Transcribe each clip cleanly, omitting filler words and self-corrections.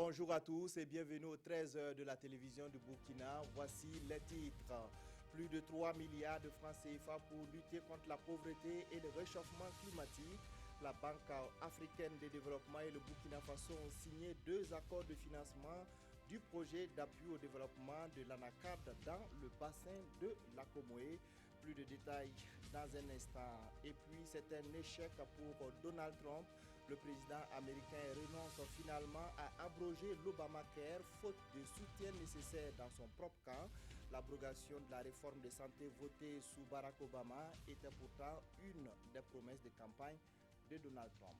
Bonjour à tous et bienvenue aux 13h de la télévision du Burkina. Voici les titres. Plus de 3 milliards de francs CFA pour lutter contre la pauvreté et le réchauffement climatique. La Banque africaine de développement et le Burkina Faso ont signé 2 accords de financement du projet d'appui au développement de l'ANACAD dans le bassin de la Comoé. Plus de détails dans un instant. Et puis c'est un échec pour Donald Trump. Le président américain renonce finalement à abroger l'Obamacare faute de soutien nécessaire dans son propre camp. L'abrogation de la réforme de santé votée sous Barack Obama était pourtant une des promesses de campagne de Donald Trump.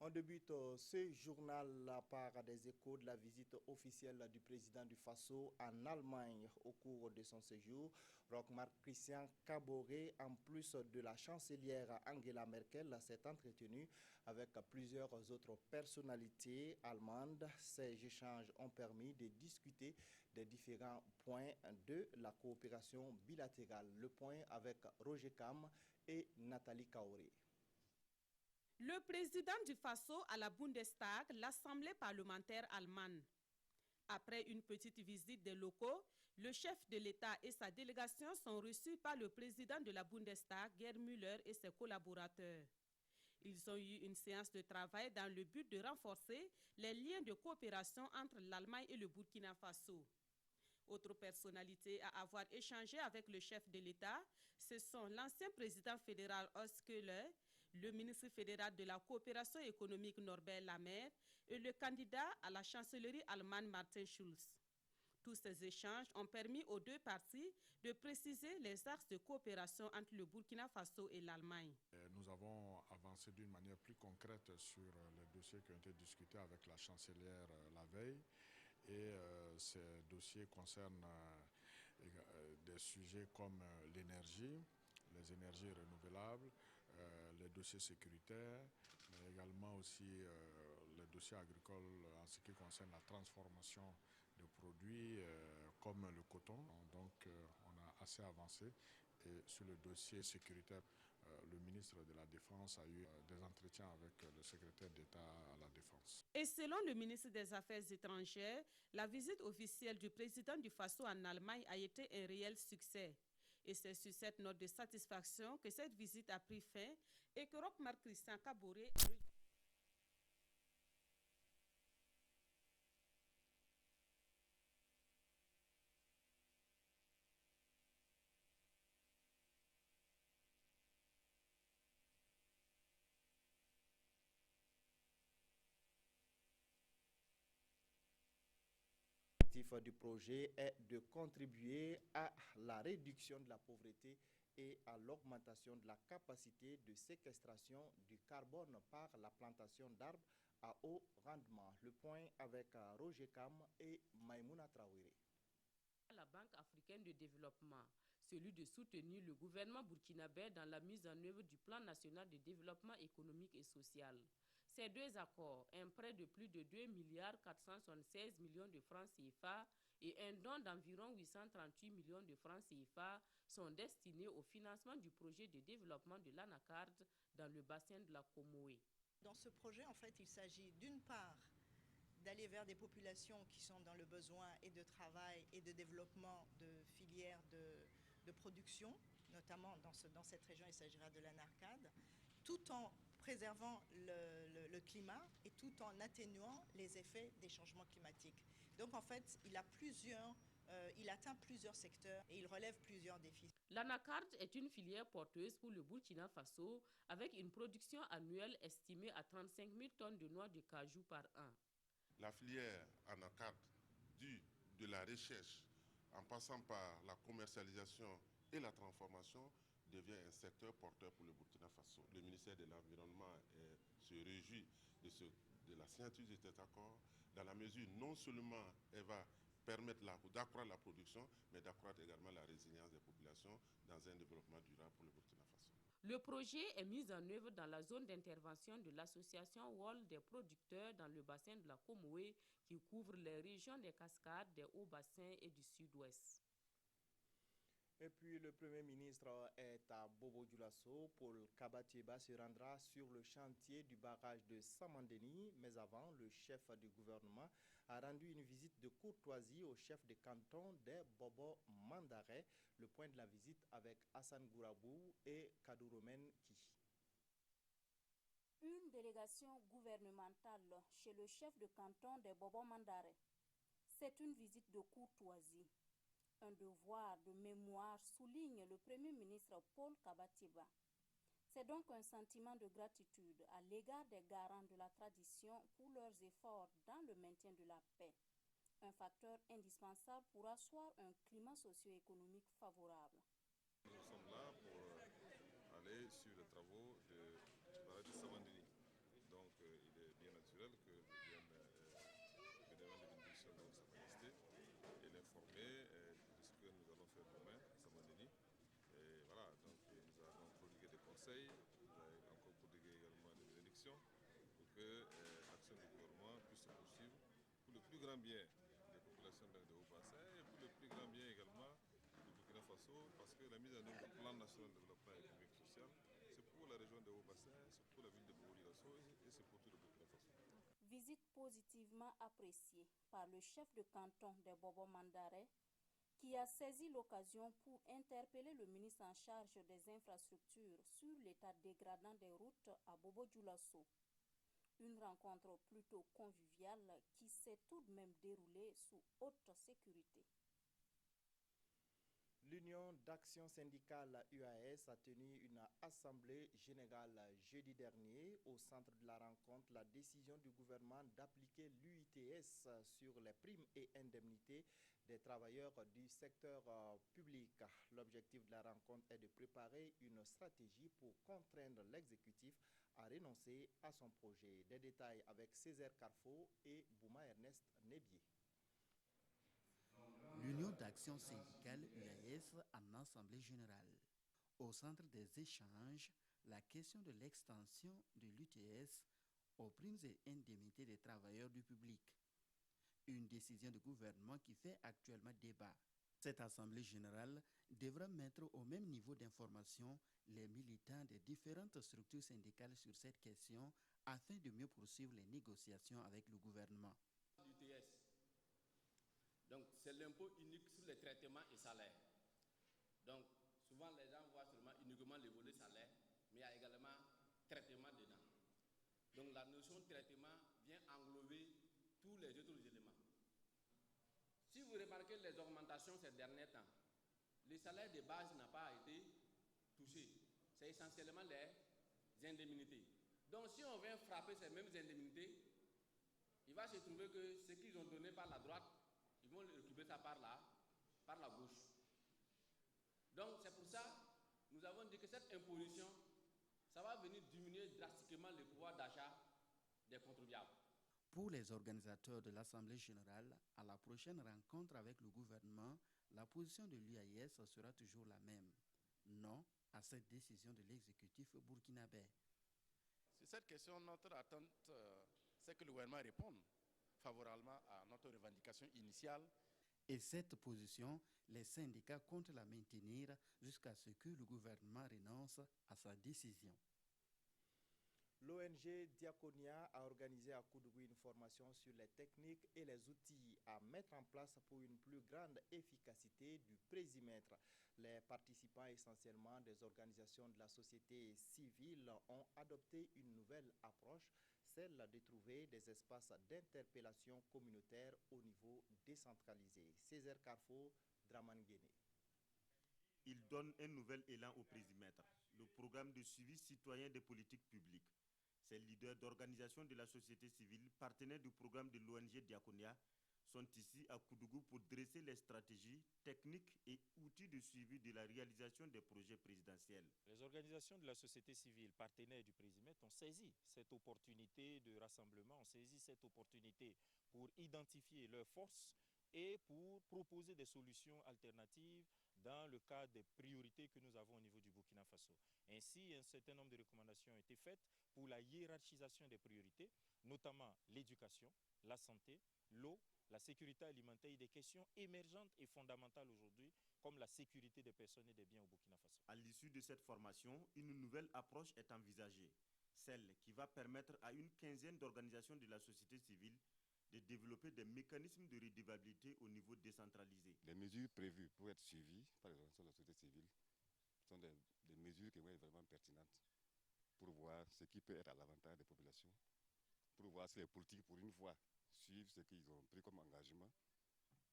On débute ce journal par des échos de la visite officielle du président du Faso en Allemagne au cours de son séjour. Roch-Marc Christian Kaboré, en plus de la chancelière Angela Merkel, s'est entretenu avec plusieurs autres personnalités allemandes. Ces échanges ont permis de discuter des différents points de la coopération bilatérale. Le point avec Roger Kam et Nathalie Kaoré. Le président du Faso à la Bundestag, l'Assemblée parlementaire allemande. Après une petite visite des locaux, le chef de l'État et sa délégation sont reçus par le président de la Bundestag, Gerd Müller, et ses collaborateurs. Ils ont eu une séance de travail dans le but de renforcer les liens de coopération entre l'Allemagne et le Burkina Faso. Autre personnalité à avoir échangé avec le chef de l'État, ce sont l'ancien président fédéral Horst Köhler, le ministre fédéral de la coopération économique Norbert Lammert et le candidat à la chancellerie allemande Martin Schulz. Tous ces échanges ont permis aux deux parties de préciser les axes de coopération entre le Burkina Faso et l'Allemagne. Nous avons avancé d'une manière plus concrète sur les dossiers qui ont été discutés avec la chancelière la veille. Et ces dossiers concernent des sujets comme l'énergie, les énergies renouvelables, les dossiers sécuritaires, mais également aussi les dossiers agricoles en ce qui concerne la transformation de produits comme le coton. Donc on a assez avancé. Et sur le dossier sécuritaire, le ministre de la Défense a eu des entretiens avec le secrétaire d'État à la Défense. Et selon le ministre des Affaires étrangères, la visite officielle du président du Faso en Allemagne a été un réel succès. Et c'est sur cette note de satisfaction que cette visite a pris fin et que Roch-Marc Christian Kaboré a L'objectif du projet est de contribuer à la réduction de la pauvreté et à l'augmentation de la capacité de séquestration du carbone par la plantation d'arbres à haut rendement. Le point avec Roger Kam et Maïmouna Traoré. La Banque africaine de développement, celui de soutenir le gouvernement burkinabé dans la mise en œuvre du plan national de développement économique et social. Ces 2 accords, un prêt de plus de 2 milliards 476 millions de francs CFA et un don d'environ 838 millions de francs CFA, sont destinés au financement du projet de développement de l'ANACAD dans le bassin de la Comoé. Dans ce projet, en fait, il s'agit d'une part d'aller vers des populations qui sont dans le besoin et de travail et de développement de filières de production, notamment dans cette région, il s'agira de l'ANACAD, tout en préservant le climat et tout en atténuant les effets des changements climatiques. Donc en fait, il atteint plusieurs secteurs et il relève plusieurs défis. L'ANACAD est une filière porteuse pour le Burkina Faso avec une production annuelle estimée à 35 000 tonnes de noix de cajou par an. La filière ANACAD, de la recherche en passant par la commercialisation et la transformation, devient un secteur porteur pour le Burkina Faso. Le ministère de l'Environnement se réjouit de la signature de cet accord, dans la mesure non seulement elle va permettre d'accroître la production, mais d'accroître également la résilience des populations dans un développement durable pour le Burkina Faso. Le projet est mis en œuvre dans la zone d'intervention de l'association World des producteurs dans le bassin de la Comoé qui couvre les régions des Cascades, des Hauts-Bassins et du Sud-Ouest. Et puis le Premier ministre est à Bobo-Dioulasso. Paul Kabatieba se rendra sur le chantier du barrage de Samandeni. Mais avant, le chef du gouvernement a rendu une visite de courtoisie au chef de canton de Bobo-Mandare. Le point de la visite avec Hassan Gourabou et Kadouromen Ki. Une délégation gouvernementale chez le chef de canton de Bobo-Mandare. C'est une visite de courtoisie. Un devoir de mémoire, souligne le Premier ministre Paul Kabatieba. C'est donc un sentiment de gratitude à l'égard des garants de la tradition pour leurs efforts dans le maintien de la paix, un facteur indispensable pour asseoir un climat socio-économique favorable. Nous sommes là pour aller sur les travaux du barrage de Samandeni. Donc il est bien naturel que je vienne donner les bénédictions de Sa Majesté et l'informer de ce que nous allons faire demain à Samandeni. Et voilà, donc nous allons prodiguer des conseils, nous allons encore prodiguer également des bénédictions pour que l'action du gouvernement puisse se poursuivre pour le plus grand bien des populations de Haut-Bassin et pour le plus grand bien également du Burkina Faso, parce que la mise en œuvre du plan national de développement économique et social, c'est pour la région de Haut-Bassin, c'est pour la ville de Bobo-Dioulasso et c'est pour tout le Burkina Faso. Visite positivement appréciée par le chef de canton de Bobo-Mandare, qui a saisi l'occasion pour interpeller le ministre en charge des infrastructures sur l'état dégradant des routes à Bobo-Dioulasso. Une rencontre plutôt conviviale qui s'est tout de même déroulée sous haute sécurité. L'Union d'action syndicale UAS a tenu une assemblée générale jeudi dernier. Au centre de la rencontre, la décision du gouvernement d'appliquer l'UITS sur les primes et indemnités des travailleurs du secteur public. L'objectif de la rencontre est de préparer une stratégie pour contraindre l'exécutif à renoncer à son projet. Des détails avec Césaire Carfo et Bouma Ernest Nebier. L'Union d'action syndicale UAS en assemblée générale. Au centre des échanges, la question de l'extension de l'UTS aux primes et indemnités des travailleurs du public. Une décision du gouvernement qui fait actuellement débat. Cette assemblée générale devra mettre au même niveau d'information les militants des différentes structures syndicales sur cette question afin de mieux poursuivre les négociations avec le gouvernement. L'UTS. Donc, c'est l'impôt unique sur les traitements et salaires. Donc, souvent, les gens voient seulement uniquement le volet salaire, mais il y a également traitement dedans. Donc, la notion de traitement vient englober tous les autres éléments. Si vous remarquez les augmentations ces derniers temps, le salaire de base n'a pas été touché. C'est essentiellement les indemnités. Donc, si on vient frapper ces mêmes indemnités, il va se trouver que ce qu'ils ont donné par la droite, ils vont récupérer ça par la gauche. Donc c'est pour ça que nous avons dit que cette imposition, ça va venir diminuer drastiquement le pouvoir d'achat des contribuables. Pour les organisateurs de l'Assemblée générale, à la prochaine rencontre avec le gouvernement, la position de l'UAS sera toujours la même. Non à cette décision de l'exécutif burkinabé. Sur cette question, notre attente, c'est que le gouvernement réponde favorablement à notre revendication initiale. Et cette position, les syndicats comptent la maintenir jusqu'à ce que le gouvernement renonce à sa décision. L'ONG Diaconia a organisé à Koudougou une formation sur les techniques et les outils à mettre en place pour une plus grande efficacité du présimètre. Les participants, essentiellement des organisations de la société civile, ont adopté une nouvelle approche, celle de trouver des espaces d'interpellation communautaire au niveau décentralisé. Césaire Carfo, Draman Guéné. Il donne un nouvel élan au présimètre, le programme de suivi citoyen des politiques publiques. Ces leaders d'organisations de la société civile, partenaires du programme de l'ONG Diaconia, sont ici à Koudougou pour dresser les stratégies, techniques et outils de suivi de la réalisation des projets présidentiels. Les organisations de la société civile, partenaires du Présimètre, ont saisi cette opportunité de rassemblement, ont saisi cette opportunité pour identifier leurs forces, et pour proposer des solutions alternatives dans le cadre des priorités que nous avons au niveau du Burkina Faso. Ainsi, un certain nombre de recommandations ont été faites pour la hiérarchisation des priorités, notamment l'éducation, la santé, l'eau, la sécurité alimentaire et des questions émergentes et fondamentales aujourd'hui, comme la sécurité des personnes et des biens au Burkina Faso. À l'issue de cette formation, une nouvelle approche est envisagée, celle qui va permettre à une quinzaine d'organisations de la société civile de développer des mécanismes de redevabilité au niveau décentralisé. Les mesures prévues pour être suivies par les organisations de la société civile sont des mesures qui vont être vraiment pertinentes pour voir ce qui peut être à l'avantage des populations, pour voir si les politiques, pour une fois, suivent ce qu'ils ont pris comme engagement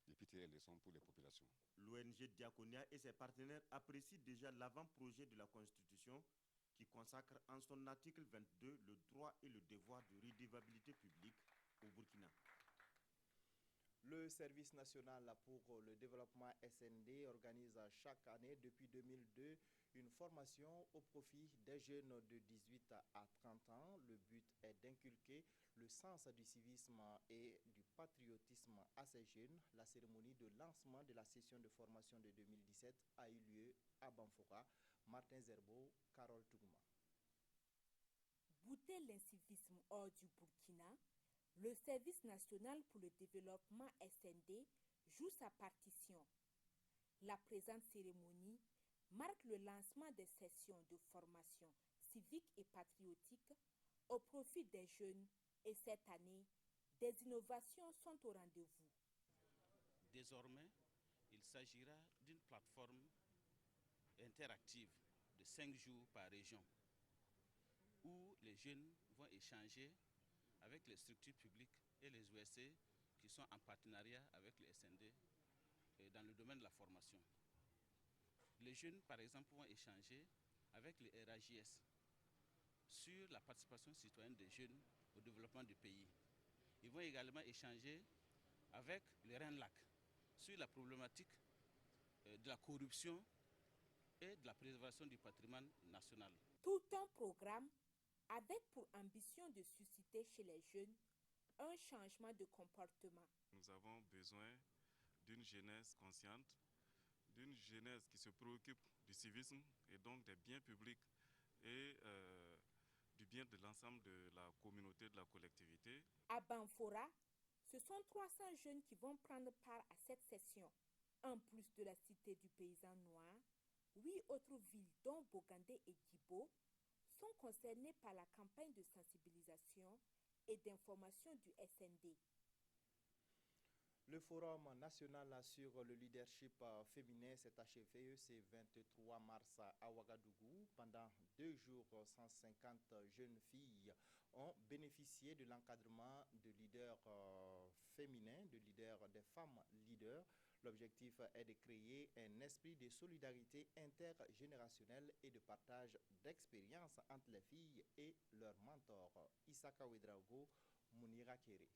et puis tirer les leçons pour les populations. L'ONG Diakonia et ses partenaires apprécient déjà l'avant-projet de la Constitution qui consacre en son article 22 le droit et le devoir de redevabilité publique au Burkina. Le Service national pour le développement SND organise chaque année depuis 2002 une formation au profit des jeunes de 18 à 30 ans. Le but est d'inculquer le sens du civisme et du patriotisme à ces jeunes. La cérémonie de lancement de la session de formation de 2017 a eu lieu à Banfora. Martin Zerbo, Carole Tougma. Bouter l'incivisme hors du Burkina, le Service national pour le développement SND joue sa partition. La présente cérémonie marque le lancement des sessions de formation civique et patriotique au profit des jeunes et cette année, des innovations sont au rendez-vous. Désormais, il s'agira d'une plateforme interactive de 5 jours par région où les jeunes vont échanger avec les structures publiques et les OSC qui sont en partenariat avec le SND dans le domaine de la formation. Les jeunes, par exemple, vont échanger avec les RAJS sur la participation citoyenne des jeunes au développement du pays. Ils vont également échanger avec le RENLAC sur la problématique de la corruption et de la préservation du patrimoine national. Tout un programme avec pour ambition de susciter chez les jeunes un changement de comportement. Nous avons besoin d'une jeunesse consciente, d'une jeunesse qui se préoccupe du civisme et donc des biens publics et du bien de l'ensemble de la communauté, de la collectivité. À Banfora, ce sont 300 jeunes qui vont prendre part à cette session. En plus de la cité du paysan noir, 8 autres villes, dont Bogandé et Guibo, sont concernées par la campagne de sensibilisation et d'information du SND. Le Forum national sur le leadership féminin s'est achevé ce 23 mars à Ouagadougou. Pendant 2 jours, 150 jeunes filles ont bénéficié de l'encadrement de leaders féminins, de leaders, des femmes leaders. L'objectif est de créer un esprit de solidarité intergénérationnelle et de partage d'expériences entre les filles et leurs mentors. Isaka Ouedraogo, Mounira Kéré.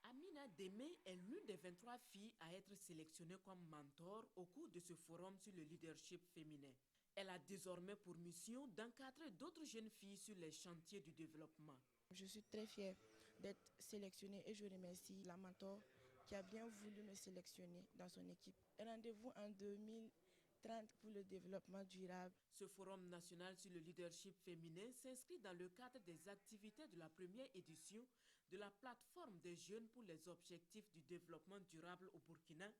Amina Démé est l'une des 23 filles à être sélectionnées comme mentor au cours de ce forum sur le leadership féminin. Elle a désormais pour mission d'encadrer d'autres jeunes filles sur les chantiers du développement. Je suis très fière d'être sélectionnée et je remercie la mentor qui a bien voulu me sélectionner dans son équipe. Rendez-vous en 2030 pour le développement durable. Ce forum national sur le leadership féminin s'inscrit dans le cadre des activités de la première édition de la plateforme des jeunes pour les objectifs du développement durable au Burkina,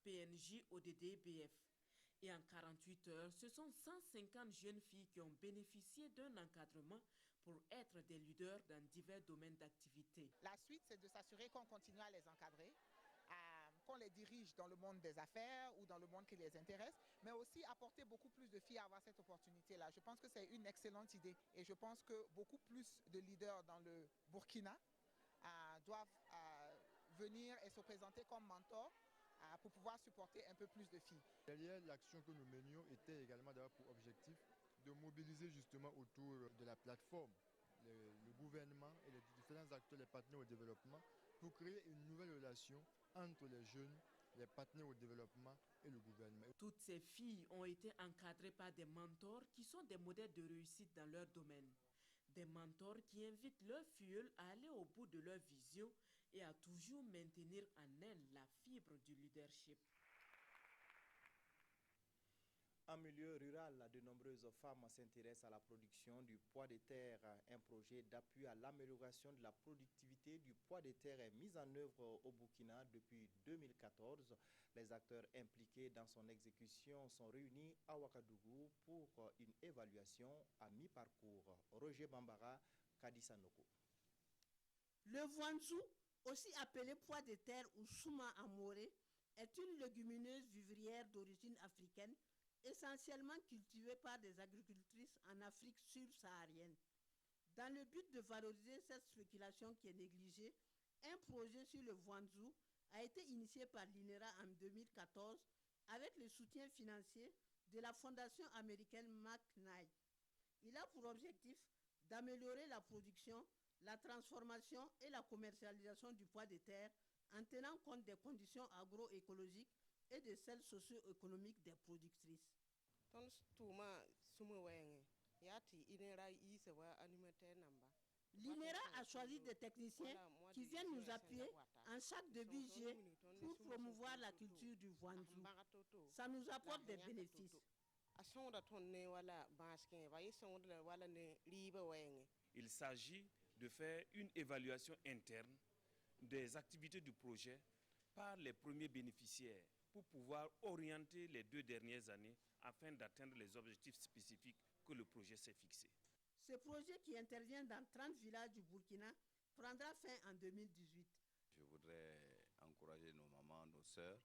PNJ-ODD-BF. Et en 48 heures, ce sont 150 jeunes filles qui ont bénéficié d'un encadrement pour être des leaders dans divers domaines d'activité. La suite, c'est de s'assurer qu'on continue à les encadrer, qu'on les dirige dans le monde des affaires ou dans le monde qui les intéresse, mais aussi apporter beaucoup plus de filles à avoir cette opportunité-là. Je pense que c'est une excellente idée et je pense que beaucoup plus de leaders dans le Burkina doivent venir et se présenter comme mentors pour pouvoir supporter un peu plus de filles. Derrière l'action que nous menions était également d'avoir pour objectif de mobiliser justement autour de la plateforme le gouvernement et les différents acteurs, les partenaires au développement, pour créer une nouvelle relation entre les jeunes, les partenaires au développement et le gouvernement. Toutes ces filles ont été encadrées par des mentors qui sont des modèles de réussite dans leur domaine. Des mentors qui invitent leurs filles à aller au bout de leur vision et à toujours maintenir en elle la fibre du leadership. En milieu rural, de nombreuses femmes s'intéressent à la production du pois de terre. Un projet d'appui à l'amélioration de la productivité du pois de terre est mis en œuvre au Burkina depuis 2014. Les acteurs impliqués dans son exécution sont réunis à Ouagadougou pour une évaluation à mi-parcours. Roger Bambara, Kadisanoko. Le voanzou, aussi appelé pois de terre ou souma amoré, est une légumineuse vivrière d'origine africaine essentiellement cultivée par des agricultrices en Afrique subsaharienne. Dans le but de valoriser cette spéculation qui est négligée, un projet sur le voanzou a été initié par l'INERA en 2014 avec le soutien financier de la fondation américaine McKnight. Il a pour objectif d'améliorer la production, la transformation et la commercialisation du pois de terre en tenant compte des conditions agroécoliques et de celles socio-économiques des productrices. L'INERA a choisi des techniciens qui viennent nous appuyer en chaque début juillet pour promouvoir la culture du voanzou. Ça nous apporte des bénéfices. Il s'agit de faire une évaluation interne des activités du projet par les premiers bénéficiaires pour pouvoir orienter les 2 dernières années afin d'atteindre les objectifs spécifiques que le projet s'est fixé. Ce projet qui intervient dans 30 villages du Burkina prendra fin en 2018. Je voudrais encourager nos mamans, nos sœurs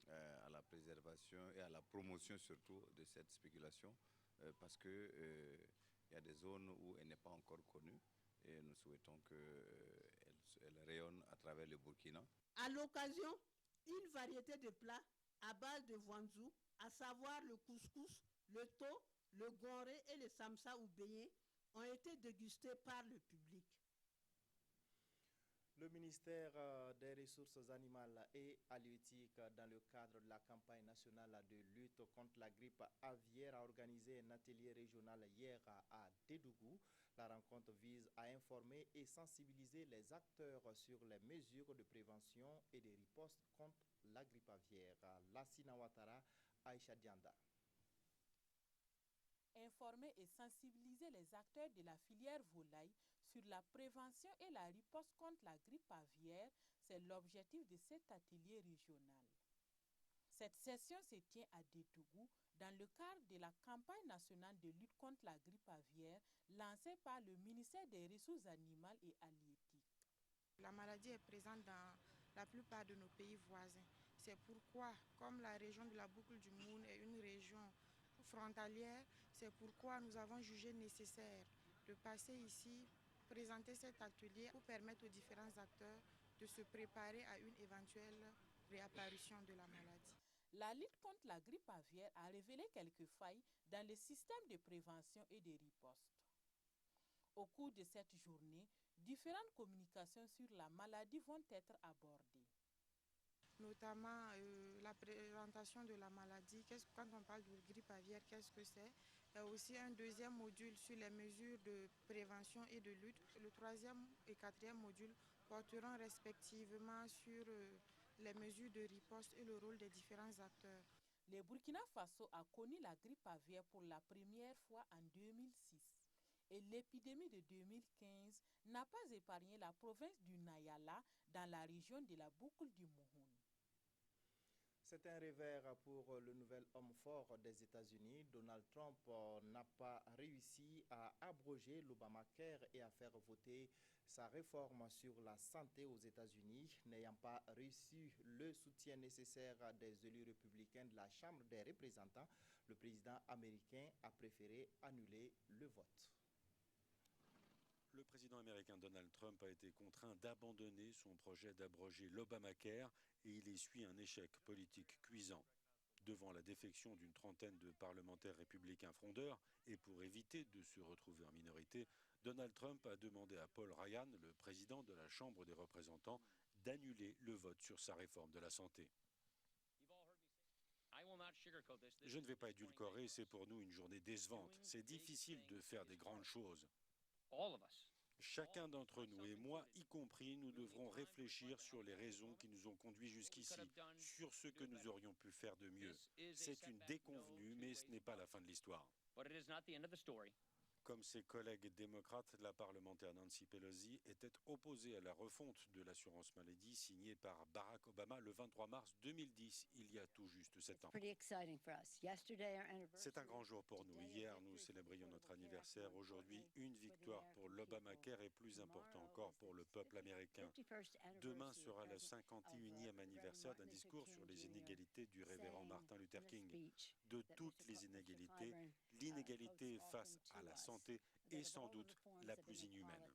à la préservation et à la promotion surtout de cette spéculation parce qu'il y a des zones où elle n'est pas encore connue et nous souhaitons qu'elle rayonne à travers le Burkina. À l'occasion, une variété de plats à base de voanzou, à savoir le couscous, le thon, le gonré et le samsa ou beignet, ont été dégustés par le public. Le ministère des Ressources animales et halieutiques, dans le cadre de la campagne nationale de lutte contre la grippe aviaire, a organisé un atelier régional hier à Dédougou. La rencontre vise à informer et sensibiliser les acteurs sur les mesures de prévention et de riposte contre la grippe aviaire. Lassina Ouattara, Aïcha Dianda. Informer et sensibiliser les acteurs de la filière volaille sur la prévention et la riposte contre la grippe aviaire, c'est l'objectif de cet atelier régional. Cette session se tient à Dédougou dans le cadre de la campagne nationale de lutte contre la grippe aviaire lancée par le ministère des Ressources animales et halieutiques. La maladie est présente dans la plupart de nos pays voisins. C'est pourquoi, comme la région de la boucle du Moun est une région frontalière, c'est pourquoi nous avons jugé nécessaire de passer ici, présenter cet atelier pour permettre aux différents acteurs de se préparer à une éventuelle réapparition de la maladie. La lutte contre la grippe aviaire a révélé quelques failles dans le système de prévention et de riposte. Au cours de cette journée, différentes communications sur la maladie vont être abordées. Notamment la présentation de la maladie, quand on parle de grippe aviaire, qu'est-ce que c'est? Il y a aussi un deuxième module sur les mesures de prévention et de lutte. Le troisième et quatrième module porteront respectivement sur les mesures de riposte et le rôle des différents acteurs. Le Burkina Faso a connu la grippe aviaire pour la première fois en 2006 et l'épidémie de 2015 n'a pas épargné la province du Nayala dans la région de la boucle du Mohun. C'est un revers pour le nouvel homme fort des États-Unis. Donald Trump n'a pas réussi à abroger l'Obamacare et à faire voter sa réforme sur la santé aux États-Unis. N'ayant pas reçu le soutien nécessaire des élus républicains de la Chambre des représentants, le président américain a préféré annuler le vote. Le président américain Donald Trump a été contraint d'abandonner son projet d'abroger l'Obamacare et il essuie un échec politique cuisant. Devant la défection d'une trentaine de parlementaires républicains frondeurs et pour éviter de se retrouver en minorité, Donald Trump a demandé à Paul Ryan, le président de la Chambre des représentants, d'annuler le vote sur sa réforme de la santé. Je ne vais pas édulcorer, c'est pour nous une journée décevante. C'est difficile de faire des grandes choses. Chacun d'entre nous, et moi y compris, nous devrons réfléchir sur les raisons qui nous ont conduits jusqu'ici, sur ce que nous aurions pu faire de mieux. C'est une déconvenue, mais ce n'est pas la fin de l'histoire. Comme ses collègues démocrates, la parlementaire Nancy Pelosi était opposée à la refonte de l'assurance maladie signée par Barack Obama le 23 mars 2010, il y a tout juste 7 ans. C'est un grand jour pour nous. Hier, nous célébrions notre anniversaire. Aujourd'hui, une victoire pour l'Obamacare est plus important encore pour le peuple américain. Demain sera le 51e anniversaire d'un discours sur les inégalités du révérend Martin Luther King. De toutes les inégalités, l'inégalité face à la santé est sans doute la plus inhumaine.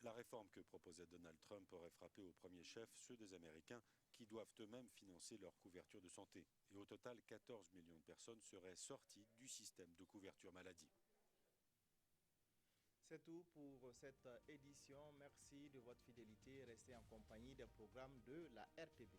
La réforme que proposait Donald Trump aurait frappé au premier chef ceux des Américains qui doivent eux-mêmes financer leur couverture de santé. Et au total, 14 millions de personnes seraient sorties du système de couverture maladie. C'est tout pour cette édition. Merci de votre fidélité. Restez en compagnie des programmes de la RTB.